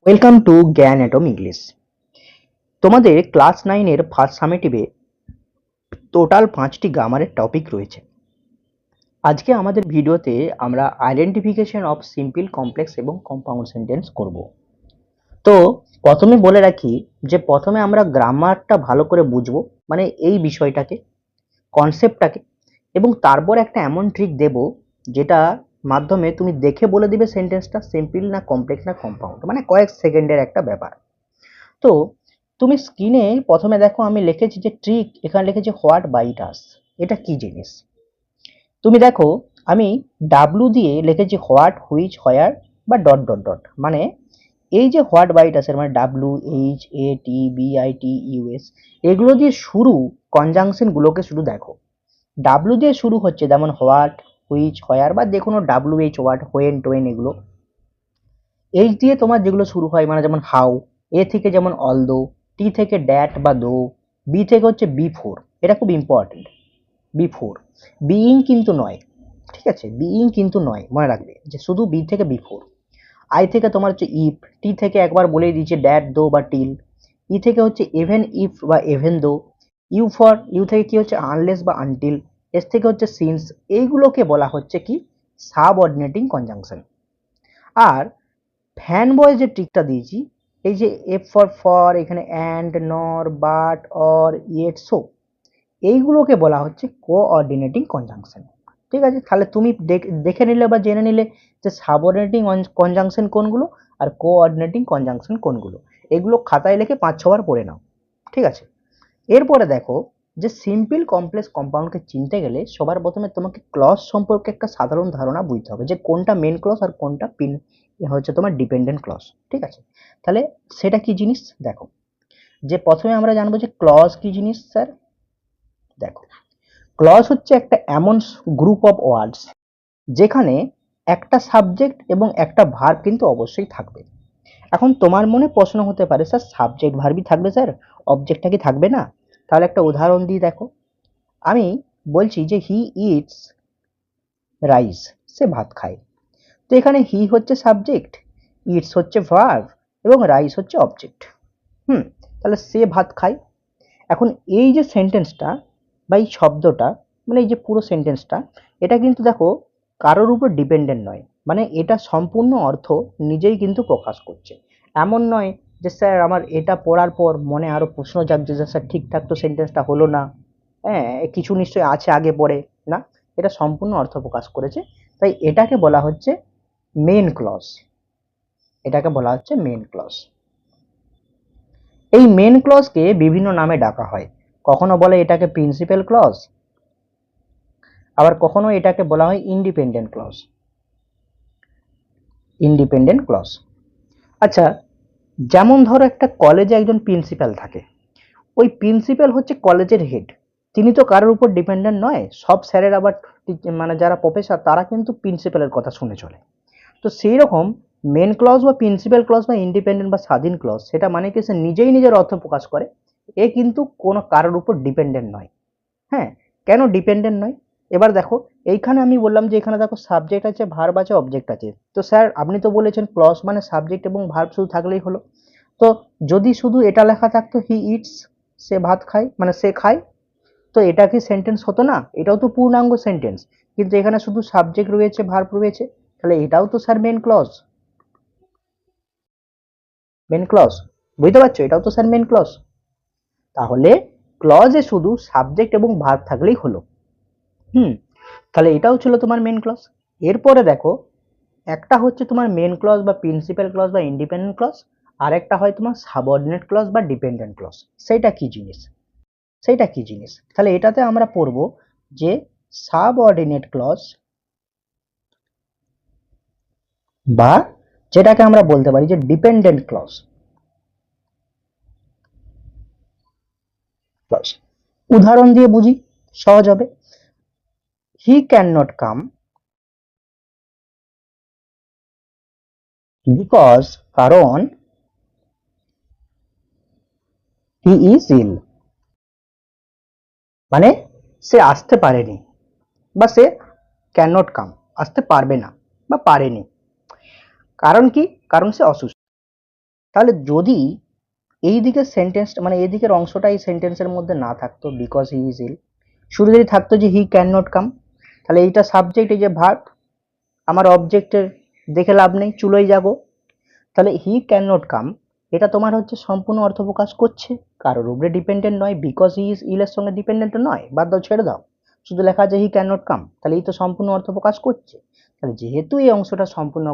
Welcome to জ্ঞান atom English. তোমাদের class 9 এর ফার্স্ট সামেটিভে টোটাল 5টি গ্রামারের টপিক রয়েছে। আজকে আমাদের ভিডিওতে আমরা আইডেন্টিফিকেশন অফ সিম্পল, কমপ্লেক্স এবং কম্পাউন্ড সেন্টেন্স করব। তো প্রথমে বলে রাখি যে প্রথমে আমরা গ্রামারটা ভালো করে বুঝবো, মানে এই বিষয়টাকে, কনসেপ্টটাকে, এবং তারপর একটা এমন ট্রিক দেব যেটা মাধ্যমে তুমি দেখে বলে দিবে সেন্টেন্সটা সিম্পল না কমপ্লেক্স না কম্পাউন্ড, মানে কয়েক সেকেন্ডের একটা ব্যাপার। তো তুমি স্ক্রিনে প্রথমে দেখো আমি লিখেছি যে ট্রিক, এখানে লিখেছি হোয়াট বাইট আস। এটা কি জিনিস তুমি দেখো, আমি ডাব্লু দিয়ে লিখেছি হোয়াট, হুইচ, হোয়ার বা ডট ডট ডট, মানে এই যে হোয়াট বাইট আস মানে W H A T B I T US, এগুলো দিয়ে শুরু কনজাংশন গুলোকে শুধু দেখো। ডাব্লু দিয়ে শুরু হচ্ছে যেমন হোয়াট, হুইচ, হোয়ার বা যে কোনো W H word, when, twain, এগুলো। এইচ দিয়ে তোমার যেগুলো শুরু হয় মানে যেমন হাউ, এ থেকে যেমন অলদো, টি থেকে ড্যাট বা দো, বি থেকে হচ্ছে বিফোর, এটা খুব ইম্পর্টেন্ট, বিফোর, বিইং কিন্তু নয়, ঠিক আছে, বিইং কিন্তু নয়, মনে রাখবে যে শুধু বি থেকে বিফোর। আই থেকে তোমার হচ্ছে ইফ, টি থেকে একবার বলেই দিচ্ছে ড্যাট দো বা টিল, ই থেকে হচ্ছে এভেন ইফ বা এভেন দো, ইউ থেকে কি হচ্ছে আনলেস বা আনটিল, এস থেকে হচ্ছে সিন্স। এইগুলোকে বলা হচ্ছে কি সাবঅর্ডিনেটিং কনজাংশন। আর ফ্যান বয় যে ট্রিকটা দিয়েছি, এই যে এফ ফর ফর, এখানে and, nor, but, or, yet, so, এইগুলোকে বলা হচ্ছে কোঅর্ডিনেটিং কনজাংশন। ঠিক আছে, তাহলে তুমি দেখে নিলে বা জেনে নিলে যে সাবঅর্ডিনেটিং কনজাংশন কোনগুলো আর কোঅর্ডিনেটিং কনজাংশন কোনগুলো। এগুলো খাতায় লিখে 5-6 বার পড়ে নাও, ঠিক আছে। এরপরে দেখো যে সিম্পল, কমপ্লেক্স, কম্পাউন্ডকে চিনতে গেলে সবার প্রথমে তোমাকে ক্লজ সম্পর্কে একটা সাধারণ ধারণা বুঝতে হবে, যে কোনটা মেন ক্লজ আর কোনটা হচ্ছে তোমার ডিপেন্ডেন্ট ক্লজ, ঠিক আছে। তাহলে সেটা কি জিনিস দেখো, যে প্রথমে আমরা জানবো যে ক্লজ কি জিনিস স্যার। দেখো, ক্লজ হচ্ছে একটা এমন গ্রুপ অফ ওয়ার্ডস যেখানে একটা সাবজেক্ট এবং একটা ভার্ব কিন্তু অবশ্যই থাকবে। এখন তোমার মনে প্রশ্ন হতে পারে, স্যার সাবজেক্ট ভার্বই থাকবে স্যার, অবজেক্টটা কি থাকবে না? তাহলে একটা উদাহরণ দিয়ে দেখো, আমি বলছি যে হি ইটস রাইস, সে ভাত খায়। তো এখানে হি হচ্ছে সাবজেক্ট, ইটস হচ্ছে ভার্ব এবং রাইস হচ্ছে অবজেক্ট। হুম, তাহলে সে ভাত খায়। এখন এই যে সেন্টেন্সটা বা এই শব্দটা, মানে এই যে পুরো সেন্টেন্সটা, এটা কিন্তু দেখো কারোর উপর ডিপেন্ডেন্ট নয়, মানে এটা সম্পূর্ণ অর্থ নিজেই কিন্তু প্রকাশ করছে। এমন নয় যে স্যার আমার এটা পড়ার পর মনে আরো প্রশ্ন জাগছে যে স্যার ঠিকঠাক তো সেন্টেন্সটা হলো না, হ্যাঁ কিছু নিশ্চয়ই আছে আগে পড়ে, না, এটা সম্পূর্ণ অর্থ প্রকাশ করেছে। তাই এটাকে বলা হচ্ছে মেন ক্লজ, এটাকে বলা হচ্ছে মেন ক্লজ। এই মেন ক্লজকে বিভিন্ন নামে ডাকা হয়, কখনো বলে এটাকে প্রিন্সিপাল ক্লজ, আবার কখনো এটাকে বলা হয় ইন্ডিপেন্ডেন্ট ক্লজ, ইন্ডিপেন্ডেন্ট ক্লজ। আচ্ছা, যেমন ধরো একটা কলেজে একজন প্রিন্সিপাল থাকে, ওই প্রিন্সিপাল হচ্ছে কলেজের হেড, তিনি তো কারোর উপর ডিপেন্ডেন্ট নয়, সব স্যারের আবার মানে যারা প্রফেসর তারা কিন্তু প্রিন্সিপালের কথা শুনে চলে। তো সেই রকম মেন ক্লজ বা প্রিন্সিপাল ক্লজ বা ইন্ডিপেন্ডেন্ট বা স্বাধীন ক্লজ, সেটা মানে কি সে নিজেই নিজের অর্থ প্রকাশ করে, এ কিন্তু কোনো কারোর উপর ডিপেন্ডেন্ট নয়। হ্যাঁ, কেন ডিপেন্ডেন্ট নয়? এবার দেখো, এইখানে আমি বললাম যে এখানে দেখো সাবজেক্ট আছে, ভার্ব আছে, অবজেক্ট আছে। তো স্যার আপনি তো বলেছেন ক্লজ মানে সাবজেক্ট এবং ভার্ব শুধু থাকলেই হলো। তো যদি শুধু এটা লেখা থাকতো হি ইটস, সে ভাত খায়, মানে সে খায়, তো এটা কি সেন্টেন্স হতো না? এটাও তো পূর্ণাঙ্গ সেন্টেন্স। কিন্তু এখানে শুধু সাবজেক্ট রয়েছে, ভার্ব রয়েছে, তাহলে এটাও তো sir main clause, main clause, বুঝতে পারছো, এটাও তো স্যার মেন ক্লজ। তাহলে ক্লজে শুধু সাবজেক্ট এবং ভার্ব থাকলেই হলো। হুম, তাহলে এটাও ছিল তোমার মেন ক্লজ। এরপরে দেখো, একটা হচ্ছে তোমার মেন ক্লজ বা প্রিন্সিপাল ক্লজ বা ইন্ডিপেন্ডেন্ট ক্লজ, আর একটা হয় তোমার সাবঅর্ডিনেট ক্লজ বা ডিপেন্ডেন্ট ক্লজ। সেইটা কি জিনিস, সেইটা কি জিনিস, তাহলে এটাতে আমরা পড়বো যে সাবঅর্ডিনেট ক্লজ, বা যেটাকে আমরা বলতে পারি যে ডিপেন্ডেন্ট ক্লজ। ক্লজ উদাহরণ দিয়ে বুঝি, সহজ হবে। He can not come because, কারণ হি ইজ ইল, মানে সে আসতে পারেনি, বা সে ক্যান নট কাম, আসতে পারবে না বা পারেনি। কারণ কি? কারণ সে অসুস্থ। তাহলে যদি এই দিকের সেন্টেন্স মানে এই দিকের অংশটা এই সেন্টেন্সের মধ্যে না থাকতো বিকজ হি ইজ ইল, শুধু যদি থাকতো যে হি ক্যান নট কাম, তাহলে এইটা সাবজেক্ট, এই যে ভার্ব, আমার অবজেক্টের দেখে লাভ নেই, চুলোই যাবো। তাহলে হি ক্যান নট কাম, এটা তোমার হচ্ছে সম্পূর্ণ অর্থ প্রকাশ করছে, কারোর উপরে ডিপেন্ডেন্ট নয়, বিকজ হি ইজ ইলের সঙ্গে ডিপেন্ডেন্ট নয়, বাদ দাও, ছেড়ে দাও, শুধু লেখা আছে হি ক্যান নট কাম, তাহলে এই তো সম্পূর্ণ অর্থ প্রকাশ করছে। তাহলে যেহেতু এই অংশটা সম্পূর্ণ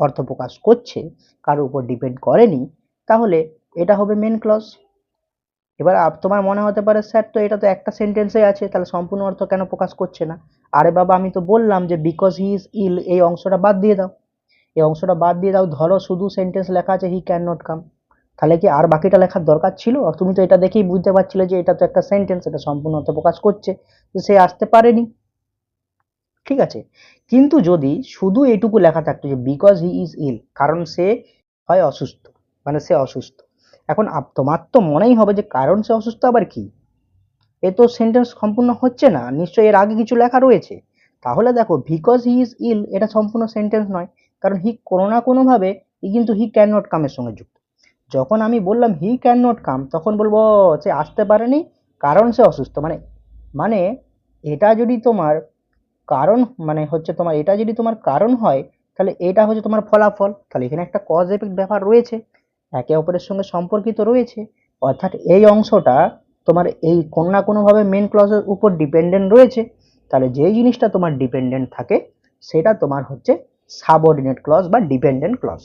অর্থ প্রকাশ করছে, কারোর উপর ডিপেন্ড করেনি, তাহলে এটা হবে মেন ক্লজ। এবার তোমার মনে হতে পারে স্যার তো এটা তো একটা সেন্টেন্সে আছে, তাহলে সম্পূর্ণ অর্থ কেন প্রকাশ করছে না? আরে বাবা, আমি তো বললাম যে বিকজ হি ইজ ইল, এই অংশটা বাদ দিয়ে দাও, এই অংশটা বাদ দিয়ে দাও, ধরো শুধু সেন্টেন্স লেখা আছে হি ক্যান নট কাম, তাহলে কি আর বাকিটা লেখার দরকার ছিল? তুমি তো এটা দেখেই বুঝতে পারছিলে যে এটা তো একটা সেন্টেন্স, এটা সম্পূর্ণ অর্থ প্রকাশ করছে, যে সে আসতে পারেনি, ঠিক আছে। কিন্তু যদি শুধু এইটুকু লেখা থাকতো যে বিকজ হি ইজ ইল, কারণ সে হয় অসুস্থ, মানে সে অসুস্থ, এখন তোমার তো মনেই হবে যে কারণ সে অসুস্থ আবার কি, এ তো সেন্টেন্স সম্পূর্ণ হচ্ছে না, নিশ্চয়ই এর আগে কিছু লেখা রয়েছে। তাহলে দেখো বিকজ হি ইজ ইল এটা সম্পূর্ণ সেন্টেন্স নয়, কারণ হি কোনো না কোনো ভাবে কিন্তু হি ক্যান নট কামের সঙ্গে যুক্ত। যখন আমি বললাম হি ক্যান নট কাম, তখন বলবো সে আসতে পারেনি কারণ সে অসুস্থ, মানে মানে এটা যদি তোমার কারণ মানে হচ্ছে তোমার এটা যদি তোমার কারণ হয়, তাহলে এটা হচ্ছে তোমার ফলাফল, তাহলে এখানে একটা কজ এফেক্ট ব্যাপার রয়েছে, একে অপরের সঙ্গে সম্পর্কিত রয়েছে, অর্থাৎ এই অংশটা তোমার এই কোনো না কোনোভাবে মেন ক্লজের উপর ডিপেন্ডেন্ট রয়েছে। তাহলে যেই জিনিসটা তোমার ডিপেন্ডেন্ট থাকে সেটা তোমার হচ্ছে সাবঅর্ডিনেট ক্লজ বা ডিপেন্ডেন্ট ক্লজ।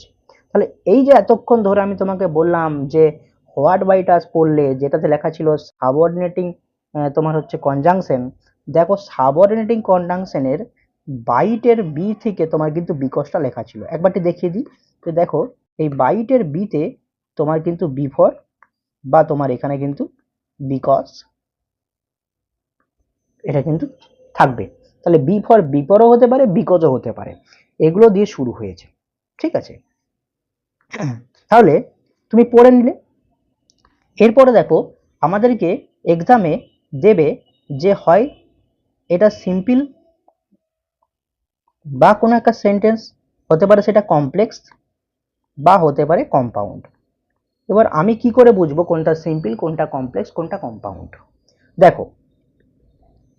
তাহলে এই যে এতক্ষণ ধরে আমি তোমাকে বললাম যে হোয়াট বাই টাচ পড়লে যেটাতে লেখা ছিল সাবঅর্ডিনেটিং তোমার হচ্ছে কনজাংশন, দেখো সাবঅর্ডিনেটিং কনজাংশনের বাইটের বি থেকে তোমার কিন্তু বিকজটা লেখা ছিল, একবারটি দেখিয়ে দিই। তো দেখো এই বাইটের বিতে তোমার কিন্তু বিফোর বা তোমার এখানে কিন্তু বিকজ এটা কিন্তু থাকবে, তাহলে বি ফর বিপরও হতে পারে, বিকজও হতে পারে, এগুলো দিয়ে শুরু হয়েছে, ঠিক আছে। তাহলে তুমি পড়ে নিলে, এরপরে দেখো আমাদেরকে এক্সামে দেবে যে হয় এটা সিম্পল বা কোনো একটা সেন্টেন্স, হতে পারে সেটা কমপ্লেক্স বা হতে পারে কম্পাউন্ড। এবার আমি কি করে বুঝবো কোনটা সিম্পল, কোনটা কমপ্লেক্স, কোনটা কম্পাউন্ড? দেখো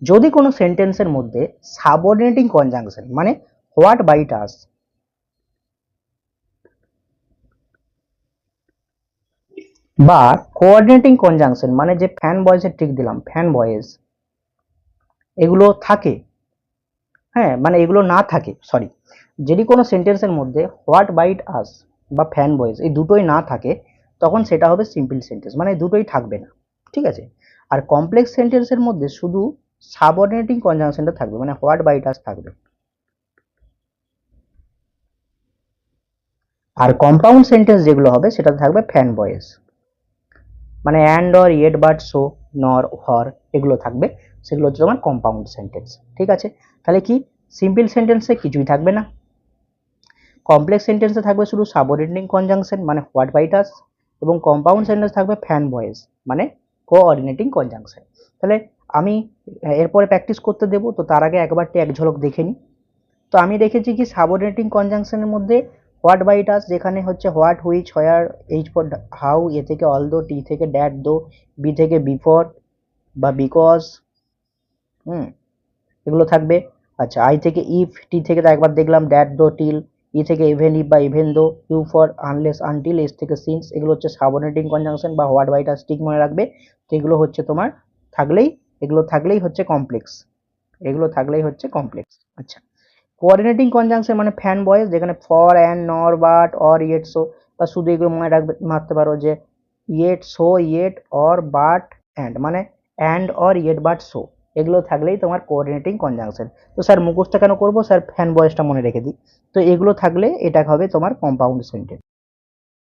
যদি কোনো সেন্টেন্সের মধ্যে সাবঅর্ডিনেটিং কনজাংশন মানে হোয়াট বাই টাস বা কোঅর্ডিনেটিং কনজাংশন মানে যে ফ্যান ভয়েসের ঠিক দিলাম ফ্যান ভয়েস, এগুলো থাকে, হ্যাঁ মানে এগুলো না থাকে, সরি, যদি কোনো সেন্টেন্সের মধ্যে হোয়াট বাইট আস বা ফ্যান ভয়েস এই দুটোই না থাকে, তখন সেটা হবে সিম্পল সেন্টেন্স, মানে দুটোই থাকবে না, ঠিক আছে। আর কমপ্লেক্স সেন্টেন্সের মধ্যে শুধু সাবঅর্ডিনেটিং কনজাংশনটা থাকবে, মানে হোয়াট বাইট আস থাকবে। আর কম্পাউন্ড সেন্টেন্স যেগুলো হবে সেটা থাকবে ফ্যান ভয়েস, মানে and or yet but so নর হর এগুলো থাকবে, সেগুলো হচ্ছে তোমার কম্পাউন্ড সেন্টেন্স, ঠিক আছে। তাহলে কি সিম্পল সেন্টেন্সে কিছুই থাকবে না, কমপ্লেক্স সেন্টেন্সে থাকবে শুধু সাবঅর্ডিনেটিং কনজাংশন মানে হোয়াট বাইট আস, এবং কম্পাউন্ড সেন্টেন্স থাকবে ফ্যান ভয়েস মানে কোঅর্ডিনেটিং কনজাংশন। তাহলে আমি এরপরে প্র্যাকটিস করতে দেবো, তো তার আগে একবারটি এক ঝলক দেখে নিই। তো আমি দেখেছি কি সাবঅর্ডিনেটিং কনজাংশনের মধ্যে হোয়াট বাই টাস, যেখানে হচ্ছে what, which, where, H for how, A থেকে অলদো, টি থেকে ড্যাট দো, বি থেকে বিফোর বা বিকজ, হুম, এগুলো থাকবে। আচ্ছা আই থেকে ইফ, টি থেকে তো একবার দেখলাম ড্যাট দো টিল, ই থেকে ইভেন ইফ বা even though, U for unless until, S থেকে সিন্স, এগুলো হচ্ছে সাবঅর্ডিনেটিং কনজাংশন বা হোয়াট বাই টাস, ঠিক মনে রাখবে। তো এগুলো হচ্ছে তোমার থাকলেই, এগুলো থাকলেই হচ্ছে কমপ্লেক্স, এগুলো থাকলেই হচ্ছে কমপ্লেক্স। আচ্ছা কোঅর্ডিনেটিং কনজাংশন মানে ফ্যান ভয়েস, যেখানে for and nor but or yet so, বা শুধু এগুলো মনে রাখবে, মারতে পারো যে yet so yet or but and, মানে and or yet but so, এগুলো থাকলেই তোমার কোঅর্ডিনেটিং কনজাংশন। তো স্যার মুখস্থ কেন করবো স্যার, ফ্যান ভয়েসটা মনে রেখে দিই। তো এগুলো থাকলে এটা হবে তোমার কম্পাউন্ড সেন্টেন্স,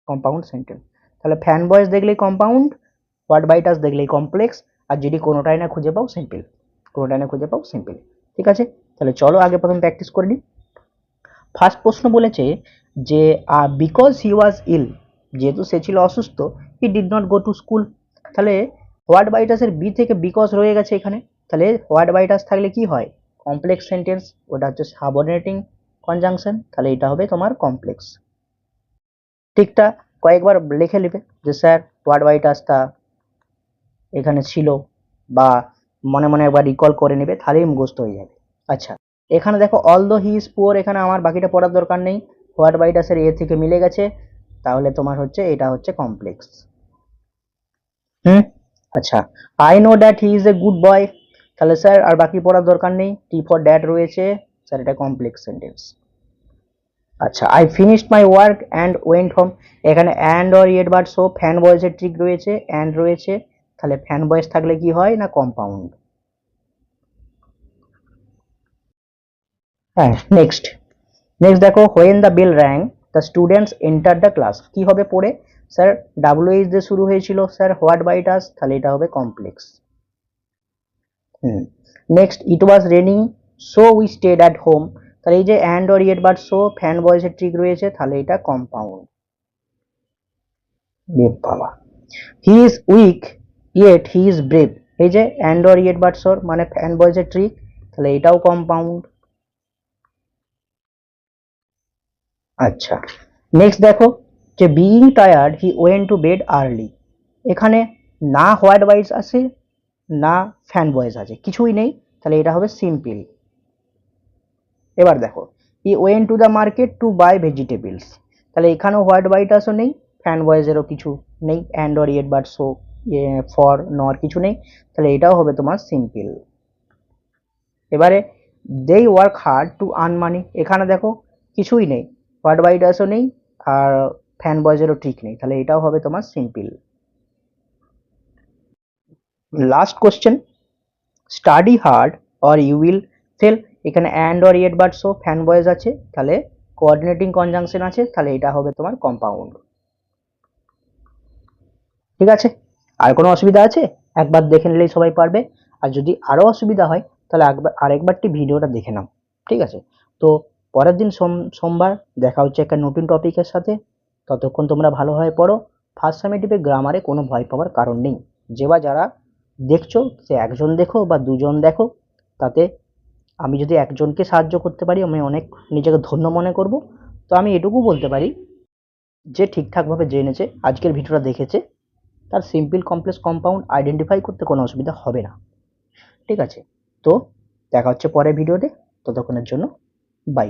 কম্পাউন্ড সেন্টেন্স। তাহলে ফ্যান ভয়েস দেখলেই কম্পাউন্ড, হোয়াট বাইটাস দেখলেই কমপ্লেক্স, আর যদি কোনোটাই না খুঁজে পাও সিম্পল, কোনোটাই না খুঁজে পাও সিম্পল, ঠিক আছে। তাহলে চলো আগে প্রথম প্র্যাকটিস করে নিই। ফার্স্ট প্রশ্ন বলেছে যে বিকজ হি ওয়াজ ইল, যেহেতু সে ছিল অসুস্থ, he did not go to school, তাহলে হোয়াট বাইটাসের বি থেকে বিকজ রয়ে গেছে এখানে, তাহলে হোয়াট বাইটাস থাকলে কি হয় কমপ্লেক্স সেন্টেন্স, ওটা হচ্ছে সাবঅর্ডিনেটিং কনজাংশন, তাহলে এটা হবে তোমার কমপ্লেক্স, ঠিকটা কয়েকবার লিখে নেবে যে স্যার হোয়াট বাইটাসটা এখানে ছিল, বা মনে মনে একবার রিকল করে নেবে, তাহলেই মুখস্থ হয়ে যাবে। আচ্ছা, এখানে দেখো অল দো হি ইজ পুয়ার, এখানে আমার বাকিটা পড়ার দরকার নেই, হোয়াট বাইটাসের এ থেকে মিলে গেছে, তাহলে তোমার হচ্ছে এটা হচ্ছে কমপ্লেক্স। আচ্ছা, I know that he is a good boy, তাহলে স্যার আর বাকি পড়ার দরকার নেই, টি ফর ড্যাট রয়েছে, স্যার এটা কমপ্লেক্স সেন্টেন্স। আচ্ছা, I finished my work and went home, এখানে and or yet but so ফ্যান বয়েজের ট্রিক রয়েছে, অ্যান্ড রয়েছে, তাহলে ফ্যান বয়েজ থাকলে কি হয় না কম্পাউন্ড। হ্যাঁ, নেক্সট নেক্সট দেখো, when the bell rang the students enter the class, কি হবে পড়ে স্যার, ডাব্লিউএইচ দিয়ে শুরু হয়েছিল স্যার, হোয়াট বাইটাস, তাহলে এটা হবে complex. Next, it was raining so we stayed at home, তাহলে এই যে and or yet but so ফ্যান বয়েজের ট্রিক রয়েছে, তাহলে এটা কম্পাউন্ড। বাবা, he is weak yet he is brave, এই যে অ্যান্ড অর ইয়েট বাট সোর মানে ফ্যান বয়েজের ট্রিক, তাহলে এটাও কম্পাউন্ড। আচ্ছা, নেক্সট দেখো, যে being tired he went to bed early, এখানে না হোয়াট বাইজ আছে না ফ্যান বয়েজ আছে, কিছুই নেই, তাহলে এটা হবে সিম্পল। এবার দেখো, I went to the market to buy vegetables, তাহলে এখানেও হোয়াট বাইটাসও নেই, ফ্যান বয়েজেরও কিছু নেই, and or yet but so for nor কিছু নেই, তাহলে এটাও হবে তোমার সিম্পল। এবারে দেই work hard to earn money, এখানে দেখো কিছুই নেই, হোয়াট বাইটাসও নেই আর ফ্যান বয়েজেরও ঠিক নেই, তাহলে এটাও হবে তোমার simple. Last question, study hard or you will fail, এখানে and or yet but so fanboys আছে, তাহলে কোঅর্ডিনেটিং কনজাংশন আছে, তাহলে এটা হবে তোমার কম্পাউন্ড। ঠিক আছে, আর কোনো অসুবিধা আছে? একবার দেখে নিলেই সবাই পারবে, আর যদি আরো অসুবিধা হয় তাহলে আরেকবারটি ভিডিওটা দেখে নাও। ঠিক আছে, তো পরের দিন সোমবার দেখা হচ্ছে একটা নতুন টপিকের সাথে, ততক্ষণ তোমরা ভালোভাবে পড়ো, ফার্স্ট সামেটিভে গ্রামারে কোনো ভয় পাওয়ার কারণ নেই, যে বা যারা দেখছো সে একজন দেখো বা দুজন দেখো, তাতে আমি যদি একজনকে সাহায্য করতে পারি আমি অনেক নিজেকে ধন্য মনে করব। তো আমি এটুকু বলতে পারি, যে ঠিকঠাকভাবে জেনেছে আজকের ভিডিওটা দেখেছে, তার সিম্পল কমপ্লেক্স কম্পাউন্ড আইডেন্টিফাই করতে কোনো অসুবিধা হবে না। ঠিক আছে, তো দেখা হচ্ছে পরের ভিডিওতে, ততক্ষণের জন্য বাই।